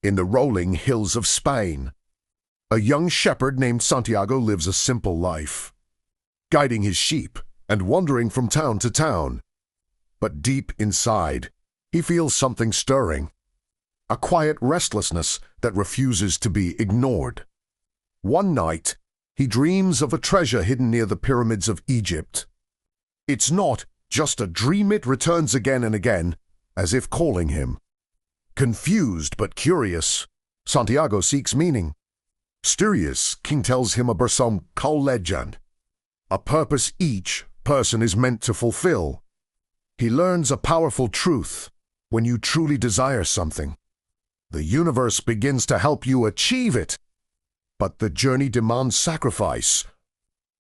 in the rolling hills of Spain. A young shepherd named Santiago lives a simple life, guiding his sheep and wandering from town to town. But deep inside, he feels something stirring, a quiet restlessness that refuses to be ignored. One night, he dreams of a treasure hidden near the pyramids of Egypt. It's not just a dream, it returns again and again, as if calling him. Confused but curious, Santiago seeks meaning. Mysterious, King tells him about some cold legend, a purpose each person is meant to fulfill. He learns a powerful truth: when you truly desire something, the universe begins to help you achieve it. But the journey demands sacrifice.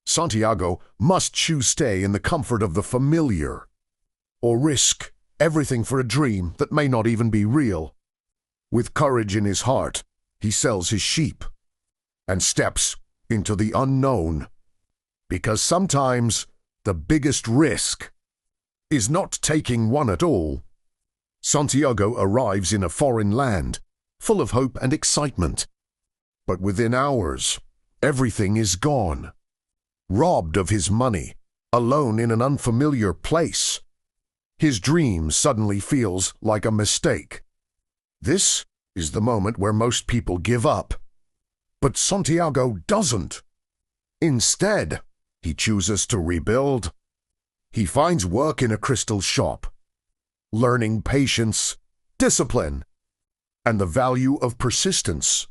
Santiago must choose stay in the comfort of the familiar, or risk everything for a dream that may not even be real. With courage in his heart, he sells his sheep and steps into the unknown. Because sometimes the biggest risk is not taking one at all. Santiago arrives in a foreign land, full of hope and excitement. But within hours, everything is gone. Robbed of his money, alone in an unfamiliar place, his dream suddenly feels like a mistake. This is the moment where most people give up. But Santiago doesn't. Instead, he chooses to rebuild. He finds work in a crystal shop, learning patience, discipline, and the value of persistence.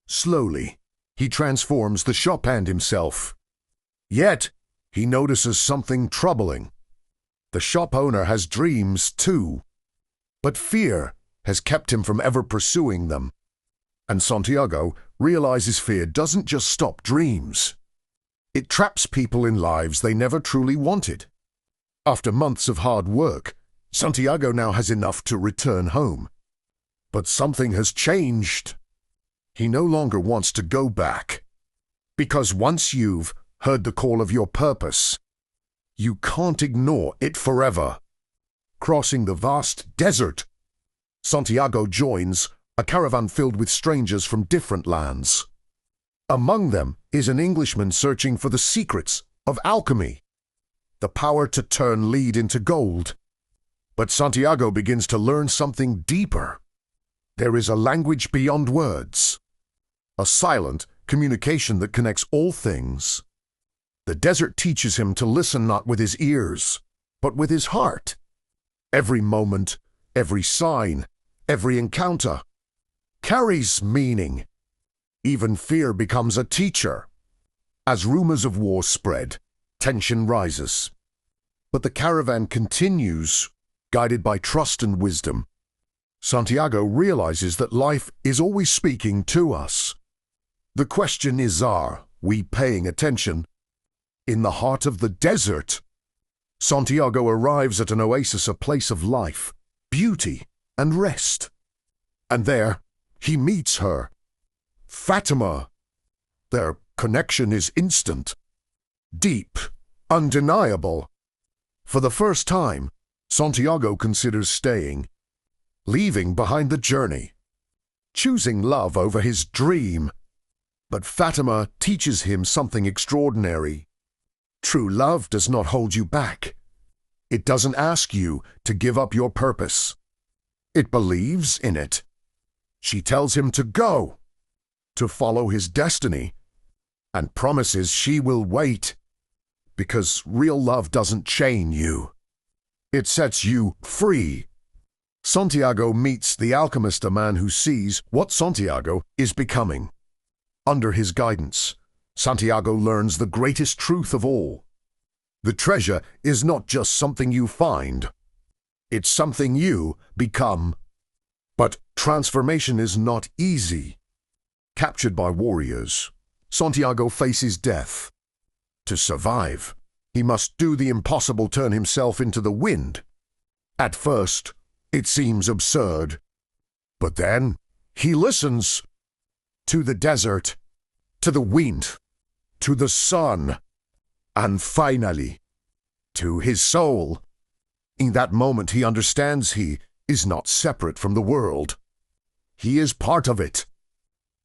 Slowly, he transforms the shop and himself. Yet, he notices something troubling. The shop owner has dreams too, but fear has kept him from ever pursuing them. And Santiago realizes fear doesn't just stop dreams. It traps people in lives they never truly wanted. After months of hard work, Santiago now has enough to return home. But something has changed. He no longer wants to go back. Because once you've heard the call of your purpose, you can't ignore it forever. Crossing the vast desert, Santiago joins a caravan filled with strangers from different lands. Among them is an Englishman searching for the secrets of alchemy, the power to turn lead into gold. But Santiago begins to learn something deeper. There is a language beyond words, a silent communication that connects all things. The desert teaches him to listen not with his ears, but with his heart. Every moment, every sign, every encounter carries meaning. Even fear becomes a teacher. As rumors of war spread, tension rises. But the caravan continues, guided by trust and wisdom. Santiago realizes that life is always speaking to us. The question is, are we paying attention? In the heart of the desert, Santiago arrives at an oasis, a place of life, beauty, and rest. And there, he meets her, Fatima. Their connection is instant, deep, undeniable. For the first time, Santiago considers staying, leaving behind the journey, choosing love over his dream. But Fatima teaches him something extraordinary. True love does not hold you back. It doesn't ask you to give up your purpose. It believes in it. She tells him to go, to follow his destiny, and promises she will wait. Because real love doesn't chain you. It sets you free. Santiago meets the alchemist, a man who sees what Santiago is becoming. Under his guidance, Santiago learns the greatest truth of all. The treasure is not just something you find. It's something you become. But transformation is not easy. Captured by warriors, Santiago faces death. To survive, he must do the impossible, turn himself into the wind. At first, it seems absurd. But then, he listens to the desert, to the wind, to the sun, and finally, to his soul. In that moment, he understands he is not separate from the world. he is part of it.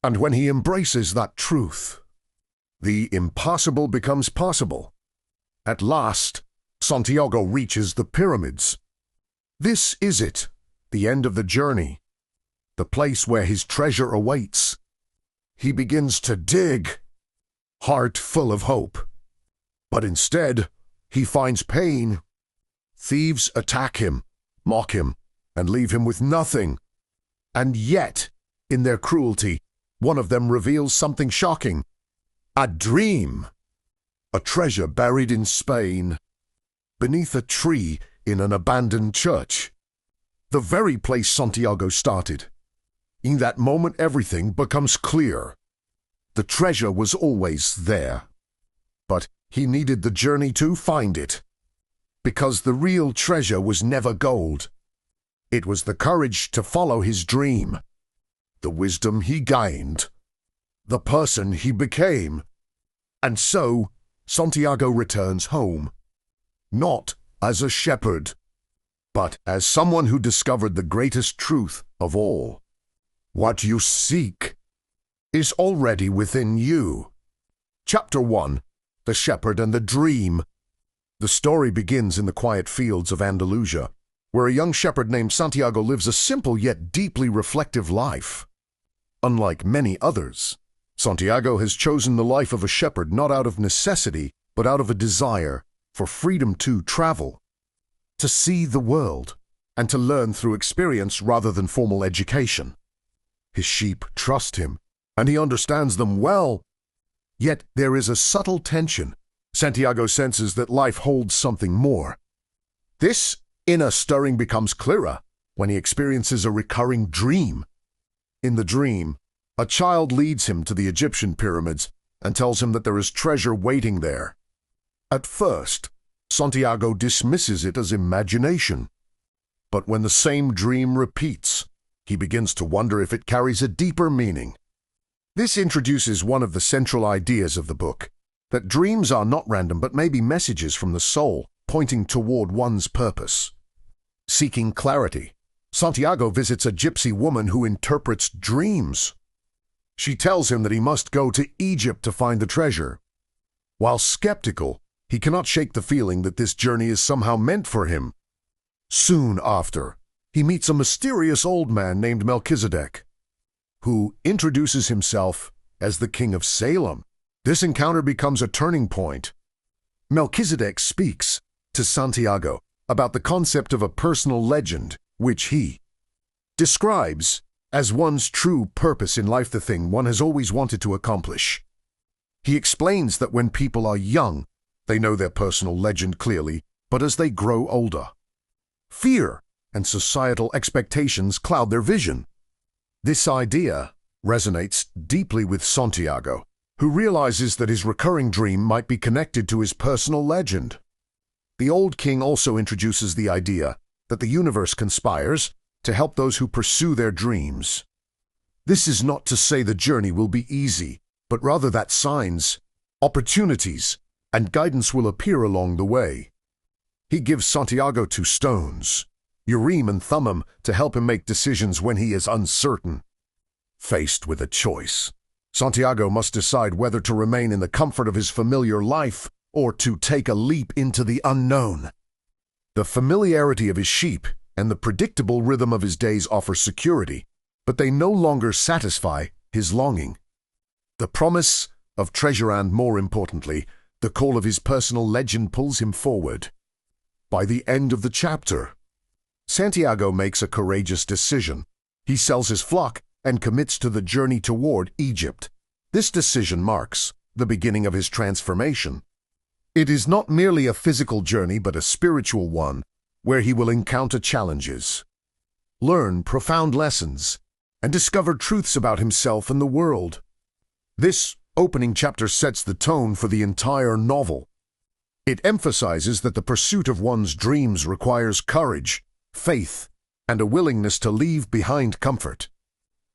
And when he embraces that truth, the impossible becomes possible. At last, Santiago reaches the pyramids. This is it, the end of the journey, the place where his treasure awaits. He begins to dig, heart full of hope. But instead, he finds pain. Thieves attack him, mock him, and leave him with nothing. And yet, in their cruelty, one of them reveals something shocking. A dream. A treasure buried in Spain, beneath a tree in an abandoned church. The very place Santiago started. In that moment, everything becomes clear. The treasure was always there, but he needed the journey to find it. Because the real treasure was never gold. It was the courage to follow his dream, the wisdom he gained, the person he became. And so, Santiago returns home, not as a shepherd, but as someone who discovered the greatest truth of all. What you seek is already within you. Chapter 1: The Shepherd and the Dream. The story begins in the quiet fields of Andalusia, where a young shepherd named Santiago lives a simple yet deeply reflective life. Unlike many others, Santiago has chosen the life of a shepherd not out of necessity, but out of a desire for freedom to travel, to see the world, and to learn through experience rather than formal education. His sheep trust him, and he understands them well. Yet there is a subtle tension. Santiago senses that life holds something more. This inner stirring becomes clearer when he experiences a recurring dream. In the dream, a child leads him to the Egyptian pyramids and tells him that there is treasure waiting there. At first, Santiago dismisses it as imagination. But when the same dream repeats, he begins to wonder if it carries a deeper meaning. This introduces one of the central ideas of the book, that dreams are not random but may be messages from the soul pointing toward one's purpose. Seeking clarity, Santiago visits a gypsy woman who interprets dreams. She tells him that he must go to Egypt to find the treasure. While skeptical, he cannot shake the feeling that this journey is somehow meant for him. Soon after, he meets a mysterious old man named Melchizedek, who introduces himself as the King of Salem. This encounter becomes a turning point. Melchizedek speaks to Santiago about the concept of a personal legend, which he describes as one's true purpose in life, the thing one has always wanted to accomplish. He explains that when people are young, they know their personal legend clearly, but as they grow older, fear and societal expectations cloud their vision. This idea resonates deeply with Santiago, who realizes that his recurring dream might be connected to his personal legend. The old king also introduces the idea that the universe conspires to help those who pursue their dreams. This is not to say the journey will be easy, but rather that signs, opportunities, and guidance will appear along the way. He gives Santiago 2 stones, Urim and Thummim, to help him make decisions when he is uncertain. Faced with a choice, Santiago must decide whether to remain in the comfort of his familiar life or to take a leap into the unknown. The familiarity of his sheep and the predictable rhythm of his days offer security, but they no longer satisfy his longing. The promise of treasure and, more importantly, the call of his personal legend pulls him forward. By the end of the chapter, Santiago makes a courageous decision. He sells his flock and commits to the journey toward Egypt. This decision marks the beginning of his transformation. It is not merely a physical journey but a spiritual one, where he will encounter challenges, learn profound lessons, and discover truths about himself and the world. This opening chapter sets the tone for the entire novel. It emphasizes that the pursuit of one's dreams requires courage, faith, and a willingness to leave behind comfort.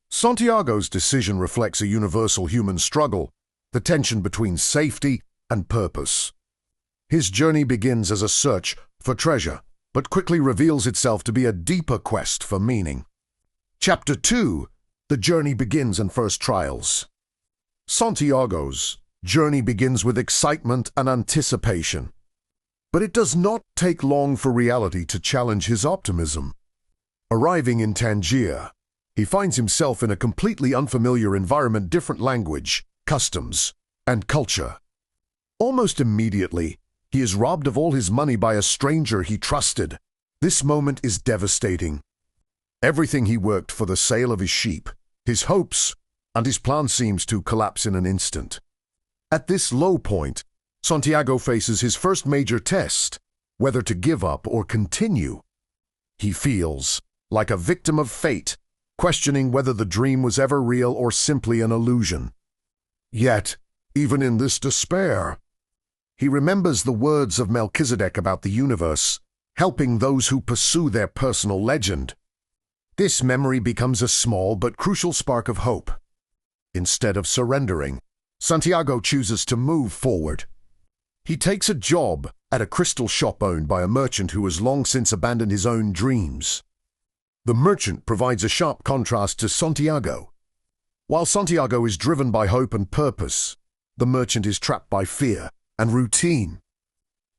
Santiago's decision reflects a universal human struggle, the tension between safety and purpose. His journey begins as a search for treasure, but quickly reveals itself to be a deeper quest for meaning. Chapter 2: The journey begins in first trials. Santiago's journey begins with excitement and anticipation. But it does not take long for reality to challenge his optimism. Arriving in Tangier, he finds himself in a completely unfamiliar environment, different language, customs, and culture. Almost immediately, he is robbed of all his money by a stranger he trusted. This moment is devastating. Everything he worked for, the sale of his sheep, his hopes, and his plan seems to collapse in an instant. At this low point, Santiago faces his first major test, whether to give up or continue. He feels like a victim of fate, questioning whether the dream was ever real or simply an illusion. Yet, even in this despair, he remembers the words of Melchizedek about the universe, helping those who pursue their personal legend. This memory becomes a small but crucial spark of hope. Instead of surrendering, Santiago chooses to move forward. He takes a job at a crystal shop owned by a merchant who has long since abandoned his own dreams. The merchant provides a sharp contrast to Santiago. While Santiago is driven by hope and purpose, the merchant is trapped by fear and routine.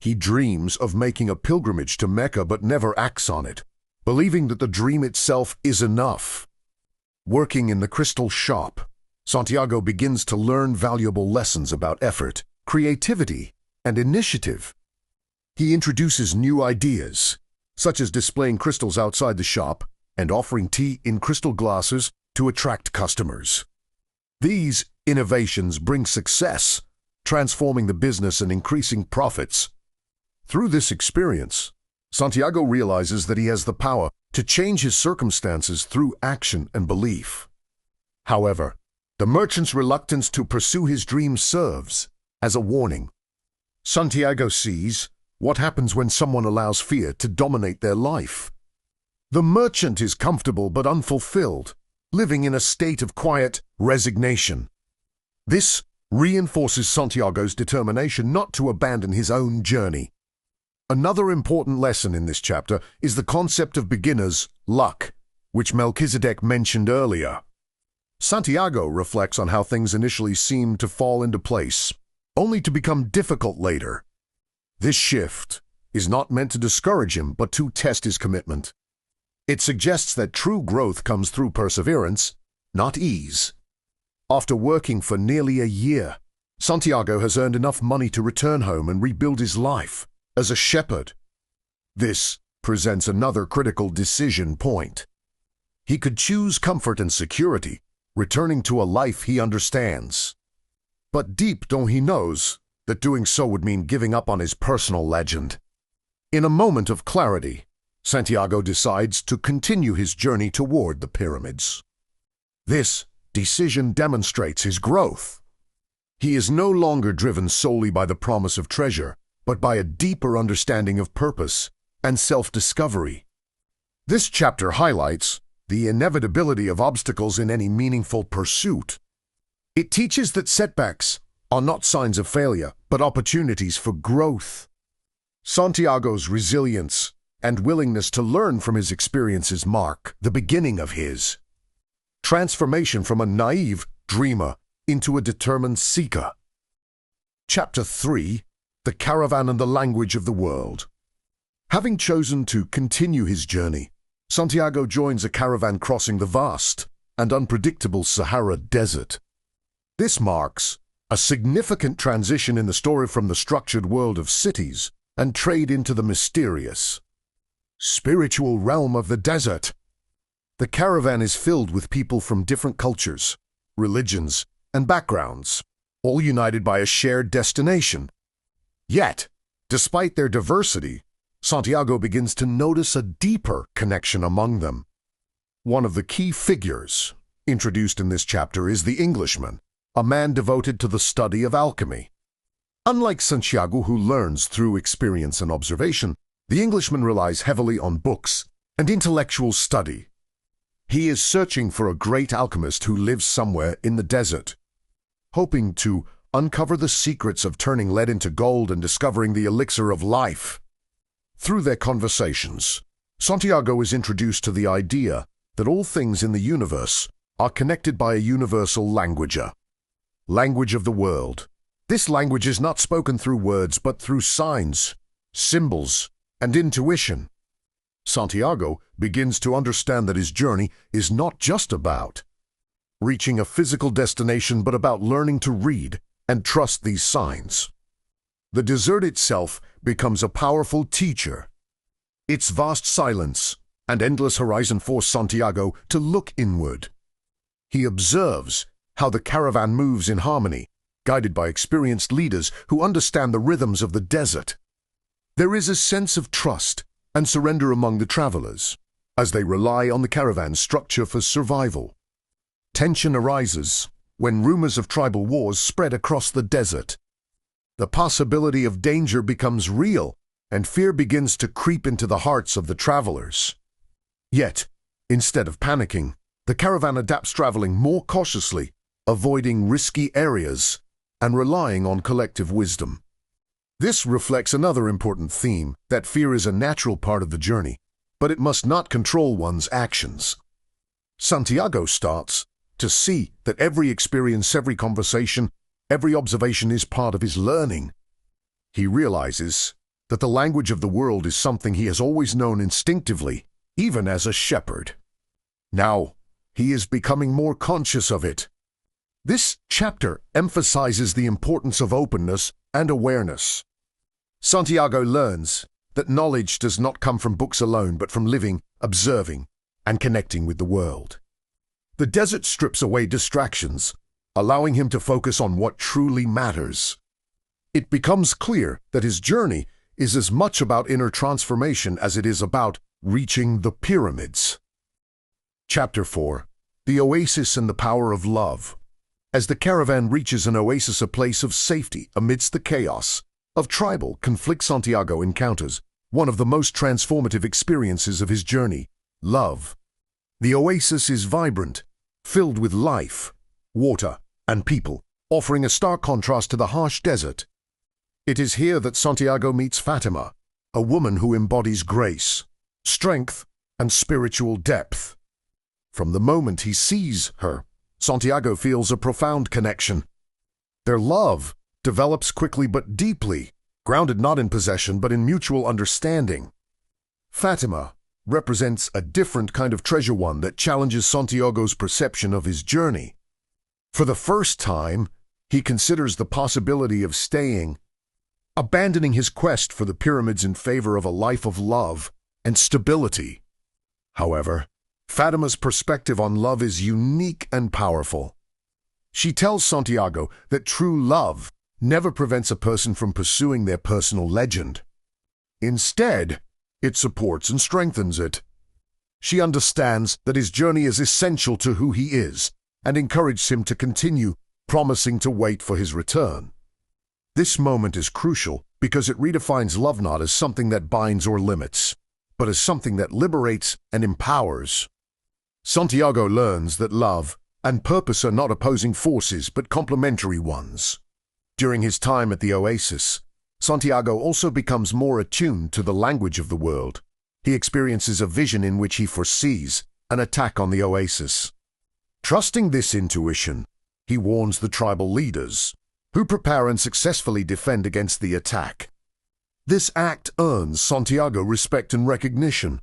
He dreams of making a pilgrimage to Mecca but never acts on it, believing that the dream itself is enough. Working in the crystal shop, Santiago begins to learn valuable lessons about effort, creativity, and initiative. He introduces new ideas, such as displaying crystals outside the shop and offering tea in crystal glasses to attract customers. These innovations bring success, transforming the business and increasing profits. Through this experience, Santiago realizes that he has the power to change his circumstances through action and belief. However, the merchant's reluctance to pursue his dream serves as a warning. Santiago sees what happens when someone allows fear to dominate their life. The merchant is comfortable but unfulfilled, living in a state of quiet resignation. This reinforces Santiago's determination not to abandon his own journey. Another important lesson in this chapter is the concept of beginner's luck, which Melchizedek mentioned earlier. Santiago reflects on how things initially seem to fall into place, only to become difficult later. This shift is not meant to discourage him, but to test his commitment. It suggests that true growth comes through perseverance, not ease. After working for nearly a year, Santiago has earned enough money to return home and rebuild his life as a shepherd. This presents another critical decision point. He could choose comfort and security, returning to a life he understands. But deep down he knows that doing so would mean giving up on his personal legend. In a moment of clarity, Santiago decides to continue his journey toward the pyramids. This decision demonstrates his growth. He is no longer driven solely by the promise of treasure, but by a deeper understanding of purpose and self-discovery. This chapter highlights the inevitability of obstacles in any meaningful pursuit. It teaches that setbacks are not signs of failure, but opportunities for growth. Santiago's resilience and willingness to learn from his experiences mark the beginning of his transformation from a naive dreamer into a determined seeker. Chapter 3: The Caravan and the Language of the World. Having chosen to continue his journey, Santiago joins a caravan crossing the vast and unpredictable Sahara Desert. This marks a significant transition in the story from the structured world of cities and trade into the mysterious, spiritual realm of the desert. The caravan is filled with people from different cultures, religions, and backgrounds, all united by a shared destination. Yet, despite their diversity, Santiago begins to notice a deeper connection among them. One of the key figures introduced in this chapter is the Englishman, a man devoted to the study of alchemy. Unlike Santiago, who learns through experience and observation, the Englishman relies heavily on books and intellectual study. He is searching for a great alchemist who lives somewhere in the desert, hoping to uncover the secrets of turning lead into gold and discovering the elixir of life. Through their conversations, Santiago is introduced to the idea that all things in the universe are connected by a universal language of the world. This language is not spoken through words but through signs, symbols, and intuition. Santiago begins to understand that his journey is not just about reaching a physical destination but about learning to read and trust these signs. The desert itself becomes a powerful teacher. Its vast silence and endless horizon force Santiago to look inward. He observes how the caravan moves in harmony, guided by experienced leaders who understand the rhythms of the desert. There is a sense of trust and surrender among the travelers, as they rely on the caravan's structure for survival. Tension arises when rumors of tribal wars spread across the desert. The possibility of danger becomes real, and fear begins to creep into the hearts of the travelers. Yet, instead of panicking, the caravan adapts, traveling more cautiously, avoiding risky areas, and relying on collective wisdom. This reflects another important theme, that fear is a natural part of the journey, but it must not control one's actions. Santiago starts to see that every experience, every conversation, every observation is part of his learning. He realizes that the language of the world is something he has always known instinctively, even as a shepherd. Now, he is becoming more conscious of it. This chapter emphasizes the importance of openness and awareness. Santiago learns that knowledge does not come from books alone, but from living, observing, and connecting with the world. The desert strips away distractions, allowing him to focus on what truly matters. It becomes clear that his journey is as much about inner transformation as it is about reaching the pyramids. Chapter 4. The Oasis and the Power of Love. As the caravan reaches an oasis, a place of safety amidst the chaos of tribal conflict, Santiago encounters one of the most transformative experiences of his journey: love. The oasis is vibrant, filled with life, water, and people, offering a stark contrast to the harsh desert. It is here that Santiago meets Fatima, a woman who embodies grace, strength, and spiritual depth. From the moment he sees her, Santiago feels a profound connection. Their love develops quickly but deeply, grounded not in possession but in mutual understanding. Fatima represents a different kind of treasure, one that challenges Santiago's perception of his journey. For the first time, he considers the possibility of staying, abandoning his quest for the pyramids in favor of a life of love and stability. However, Fatima's perspective on love is unique and powerful. She tells Santiago that true love never prevents a person from pursuing their personal legend. Instead, it supports and strengthens it. She understands that his journey is essential to who he is and encourages him to continue, promising to wait for his return. This moment is crucial because it redefines love not as something that binds or limits, but as something that liberates and empowers. Santiago learns that love and purpose are not opposing forces but complementary ones. During his time at the oasis, Santiago also becomes more attuned to the language of the world. He experiences a vision in which he foresees an attack on the oasis. Trusting this intuition, he warns the tribal leaders, who prepare and successfully defend against the attack. This act earns Santiago respect and recognition,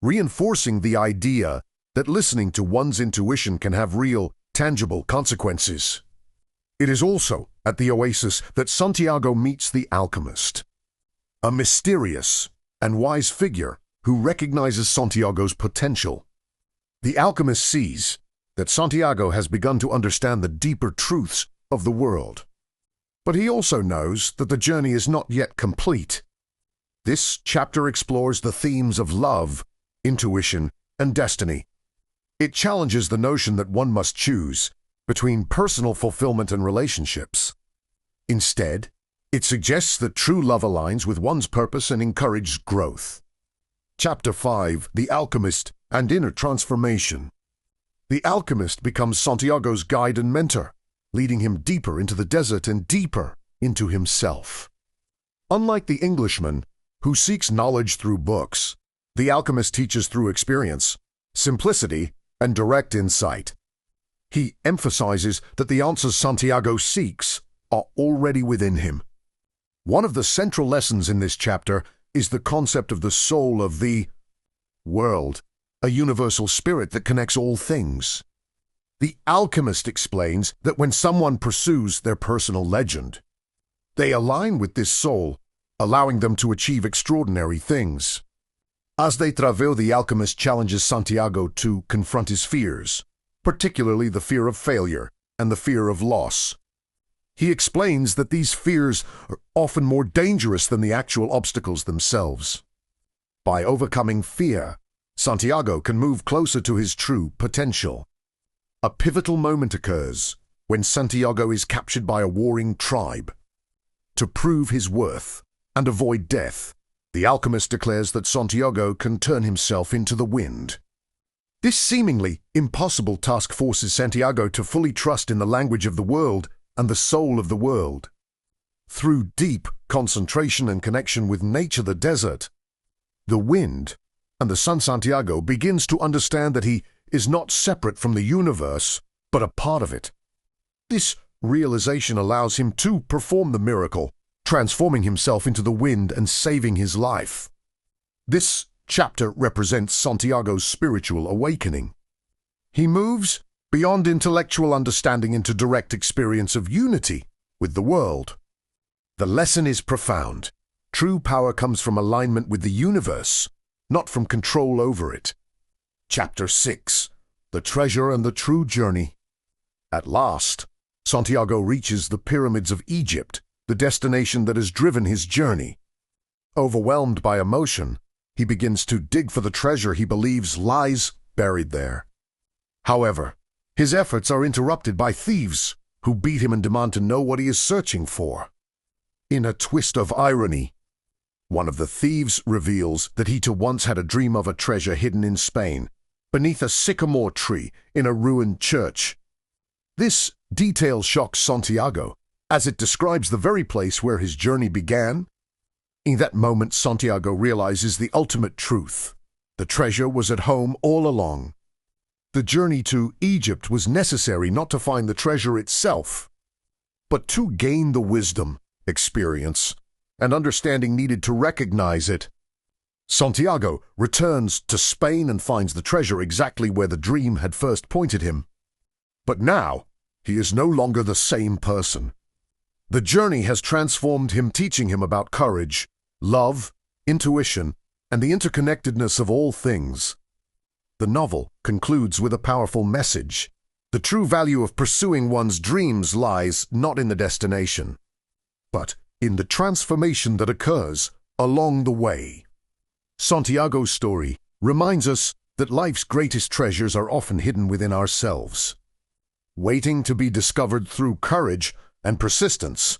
reinforcing the idea that listening to one's intuition can have real, tangible consequences. It is also at the oasis that Santiago meets the Alchemist, a mysterious and wise figure who recognizes Santiago's potential. The Alchemist sees that Santiago has begun to understand the deeper truths of the world. But he also knows that the journey is not yet complete. This chapter explores the themes of love, intuition, and destiny. It challenges the notion that one must choose between personal fulfillment and relationships. Instead, it suggests that true love aligns with one's purpose and encourages growth. Chapter 5. The Alchemist and Inner Transformation. The Alchemist becomes Santiago's guide and mentor, leading him deeper into the desert and deeper into himself. Unlike the Englishman, who seeks knowledge through books, the Alchemist teaches through experience, simplicity, and direct insight. He emphasizes that the answers Santiago seeks are already within him. One of the central lessons in this chapter is the concept of the soul of the world, a universal spirit that connects all things. The Alchemist explains that when someone pursues their personal legend, they align with this soul, allowing them to achieve extraordinary things. As they travel, the Alchemist challenges Santiago to confront his fears, particularly the fear of failure and the fear of loss. He explains that these fears are often more dangerous than the actual obstacles themselves. By overcoming fear, Santiago can move closer to his true potential. A pivotal moment occurs when Santiago is captured by a warring tribe. To prove his worth and avoid death, the Alchemist declares that Santiago can turn himself into the wind. This seemingly impossible task forces Santiago to fully trust in the language of the world and the soul of the world. Through deep concentration and connection with nature, the desert, the wind, and the sun, Santiago begins to understand that he is not separate from the universe, but a part of it. This realization allows him to perform the miracle, transforming himself into the wind and saving his life. This chapter represents Santiago's spiritual awakening. He moves beyond intellectual understanding into direct experience of unity with the world. The lesson is profound. True power comes from alignment with the universe, not from control over it. Chapter 6: The Treasure and the True Journey. At last, Santiago reaches the pyramids of Egypt, the destination that has driven his journey. Overwhelmed by emotion, he begins to dig for the treasure he believes lies buried there. However, his efforts are interrupted by thieves who beat him and demand to know what he is searching for. In a twist of irony, one of the thieves reveals that he too once had a dream of a treasure hidden in Spain, beneath a sycamore tree in a ruined church. This detail shocks Santiago, as it describes the very place where his journey began. In that moment, Santiago realizes the ultimate truth. The treasure was at home all along. The journey to Egypt was necessary not to find the treasure itself, but to gain the wisdom, experience, and understanding needed to recognize it. Santiago returns to Spain and finds the treasure exactly where the dream had first pointed him. But now, he is no longer the same person. The journey has transformed him, teaching him about courage, love, intuition, and the interconnectedness of all things. The novel concludes with a powerful message. The true value of pursuing one's dreams lies not in the destination, but in the transformation that occurs along the way. Santiago's story reminds us that life's greatest treasures are often hidden within ourselves, waiting to be discovered through courage and persistence.